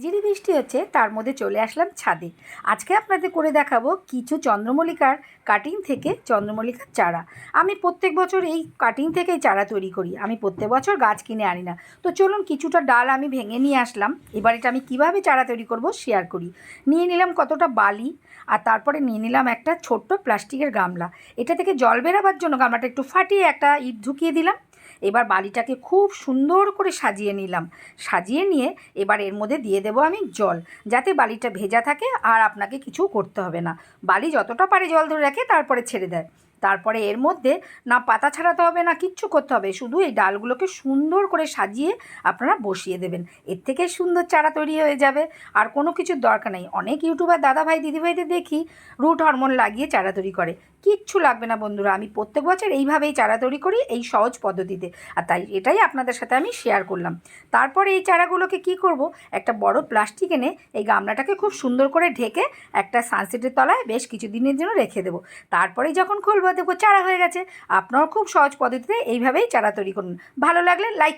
ঝিরিঝিরি বৃষ্টি হচ্ছে, তার মধ্যে চলে আসলাম ছাদে। আজকে আপনাদের করে দেখাবো কিছু চন্দ্রমল্লিকার কাটিং থেকে চন্দ্রমল্লিকার চারা। আমি প্রত্যেক বছর এই কাটিং থেকেই চারা তৈরি করি, আমি প্রত্যেক বছর গাছ কিনে আনি না। তো চলুন কিছুটা ডাল আমি ভেঙে নিয়ে আসলাম, এবার এটা আমি কীভাবে চারা তৈরি করব শেয়ার করি। নিয়ে নিলাম কতটা বালি, আর তারপরে নিয়ে নিলাম একটা ছোট্ট প্লাস্টিকের গামলা। এটা থেকে জল বেরাবার জন্য গামলাটা একটু ফাটিয়ে একটা ইট ঢুকিয়ে দিলাম। এবার বালিটাকে খুব সুন্দর করে সাজিয়ে নিলাম। সাজিয়ে নিয়ে এবার এর মধ্যে দিয়ে দেবো আমি জল, যাতে বালিটা ভেজা থাকে আর আপনাকে কিছু করতে হবে না। বালি যতটা পারে জল ধরে রাখে, তারপরে ছেড়ে দেয়। তারপরে এর মধ্যে না পাতা ছাড়াতে হবে না কিচ্ছু করতে হবে, শুধু এই ডালগুলোকে সুন্দর করে সাজিয়ে আপনারা বসিয়ে দেবেন। এর থেকে সুন্দর চারা তৈরি হয়ে যাবে, আর কোনো কিছুর দরকার নেই। অনেক ইউটিউবার দাদাভাই দিদিভাইদের দেখি রুট হরমোন লাগিয়ে চারা তৈরি করে, কিচ্ছু লাগবে না বন্ধুরা। আমি প্রত্যেক বছর এইভাবেই চারা তৈরি করি, এই সহজ পদ্ধতিতে, আর তাই এটাই আপনাদের সাথে আমি শেয়ার করলাম। তারপরে এই চারাগুলোকে কি করব, একটা বড় প্লাস্টিক এনে এই গামলাটাকে খুব সুন্দর করে ঢেকে একটা সানসেটের তলায় বেশ কিছু দিনের জন্য রেখে দেবো। তারপরেই যখন খুলবো দেখবো চারা হয়ে গেছে। আপনারাও খুব সহজ পদ্ধতিতে এইভাবেই চারা তৈরি করুন। ভালো লাগলে লাইক